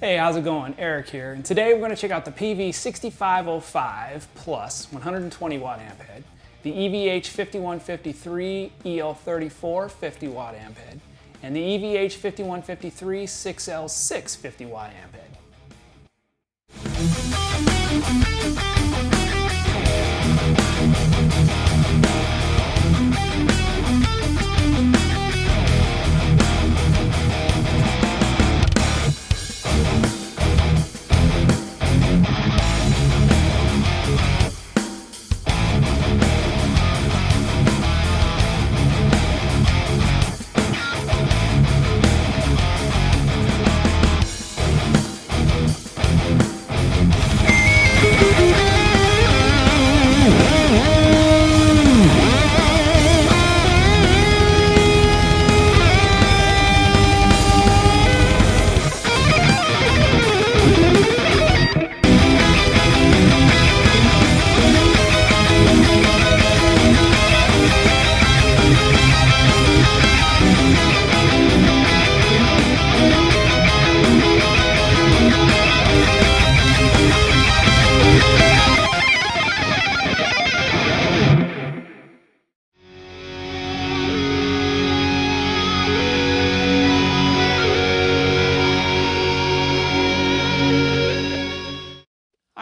Hey, how's it going? Eric here, and today we're going to check out the Peavey 6505 Plus 120 watt amp head, the EVH 5153 EL34 50 watt amp head, and the EVH 5153 6L6 50 watt amp head.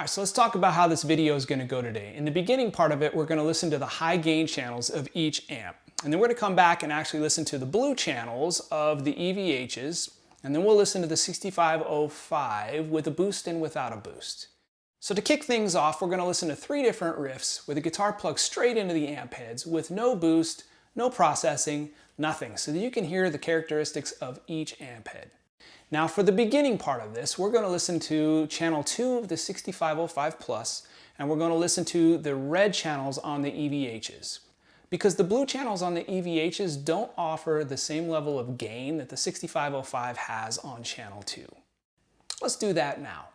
Alright, so let's talk about how this video is going to go today. In the beginning part of it, we're going to listen to the high gain channels of each amp. And then we're going to come back and actually listen to the blue channels of the EVHs. And then we'll listen to the 6505 with a boost and without a boost. So to kick things off, we're going to listen to 3 different riffs with a guitar plugged straight into the amp heads with no boost, no processing, nothing, so that you can hear the characteristics of each amp head. Now for the beginning part of this, we're going to listen to channel 2 of the 6505 Plus, and we're going to listen to the red channels on the EVHs. Because the blue channels on the EVHs don't offer the same level of gain that the 6505 has on channel 2. Let's do that now.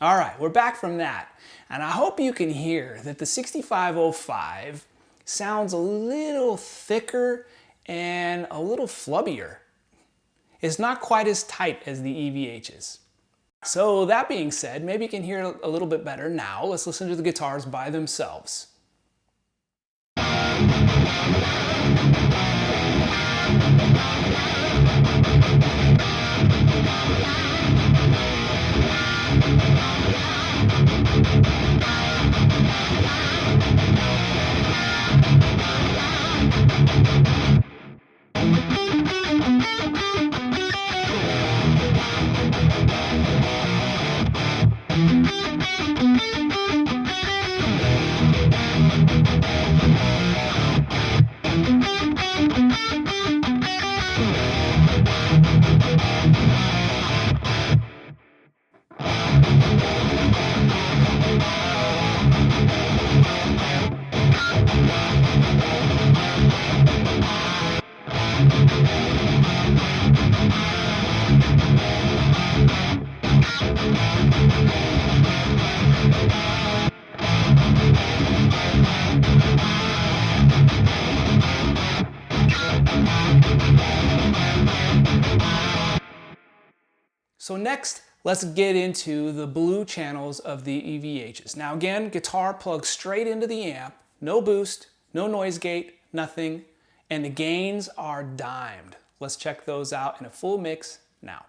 Alright, we're back from that, and I hope you can hear that the 6505 sounds a little thicker and a little flubbier. It's not quite as tight as the EVHs. So that being said, maybe you can hear it a little bit better now. Let's listen to the guitars by themselves. So next, let's get into the blue channels of the EVHs. Now again, guitar plugs straight into the amp, no boost, no noise gate, nothing, and the gains are dimed. Let's check those out in a full mix now.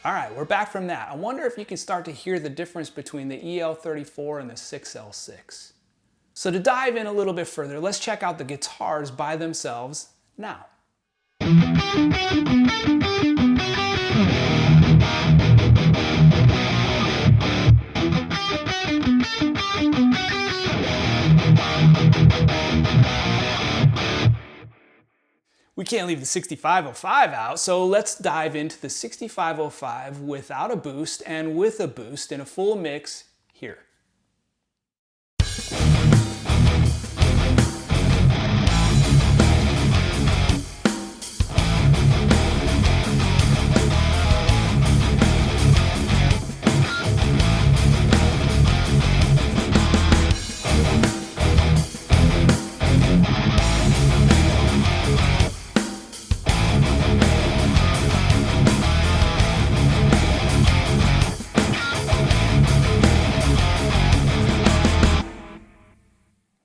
All right, we're back from that. I wonder if you can start to hear the difference between the EL34 and the 6L6. So to dive in a little bit further, let's check out the guitars by themselves now. We can't leave the 6505 out, so let's dive into the 6505 without a boost and with a boost in a full mix here.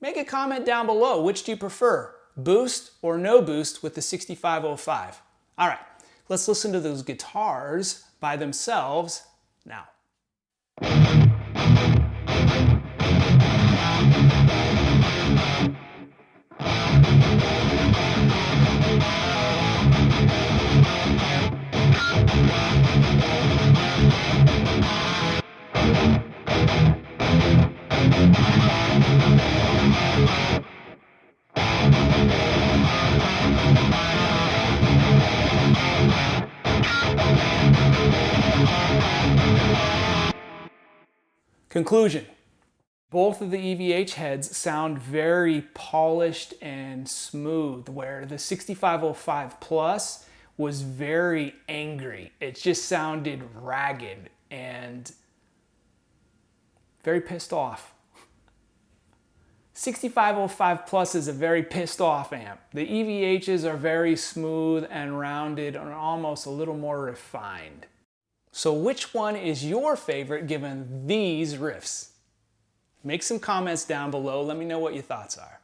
Make a comment down below. Which do you prefer? Boost or no boost with the 6505? All right, let's listen to those guitars by themselves now. Conclusion. Both of the EVH heads sound very polished and smooth, where the 6505 Plus was very angry. It just sounded ragged and very pissed off. 6505 Plus is a very pissed off amp. The EVHs are very smooth and rounded and almost a little more refined. So which one is your favorite given these riffs? Make some comments down below. Let me know what your thoughts are.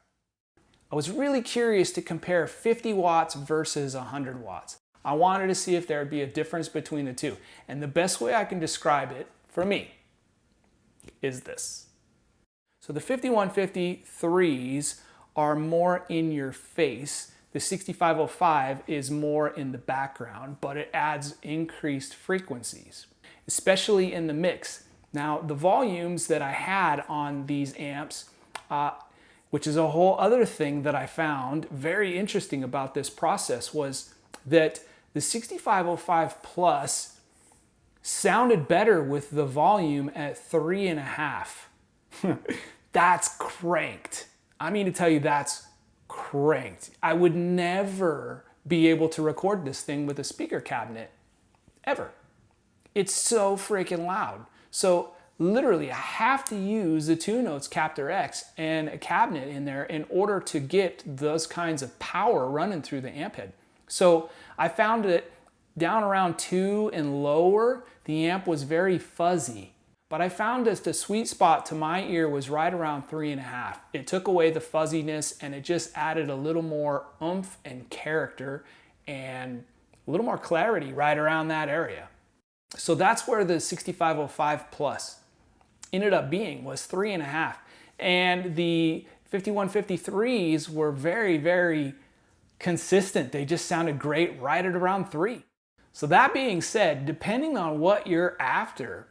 I was really curious to compare 50 watts versus 100 watts. I wanted to see if there would be a difference between the two. And the best way I can describe it, for me, is this. So the 5153s are more in your face. The 6505 is more in the background, but it adds increased frequencies, especially in the mix. Now, the volumes that I had on these amps, which is a whole other thing that I found very interesting about this process, was that the 6505 Plus sounded better with the volume at 3.5. That's cranked. I mean to tell you, that's cranked. I would never be able to record this thing with a speaker cabinet, ever. It's so freaking loud. So literally I have to use the 2 Notes Captor X and a cabinet in there in order to get those kinds of power running through the amp head. So I found that down around 2 and lower, the amp was very fuzzy. But I found that the sweet spot to my ear was right around 3.5. It took away the fuzziness and it just added a little more oomph and character and a little more clarity right around that area. So that's where the 6505 Plus ended up being, was 3.5. And the 5153s were very, very consistent. They just sounded great right at around 3. So that being said, depending on what you're after,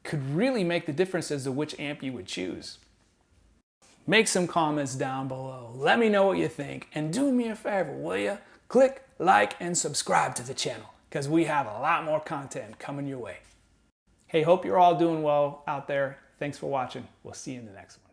could really make the difference as to which amp you would choose. Make some comments down below. Let me know what you think. And do me a favor, will you? Click like and subscribe to the channel, because we have a lot more content coming your way. Hey, hope you're all doing well out there. Thanks for watching. We'll see you in the next one.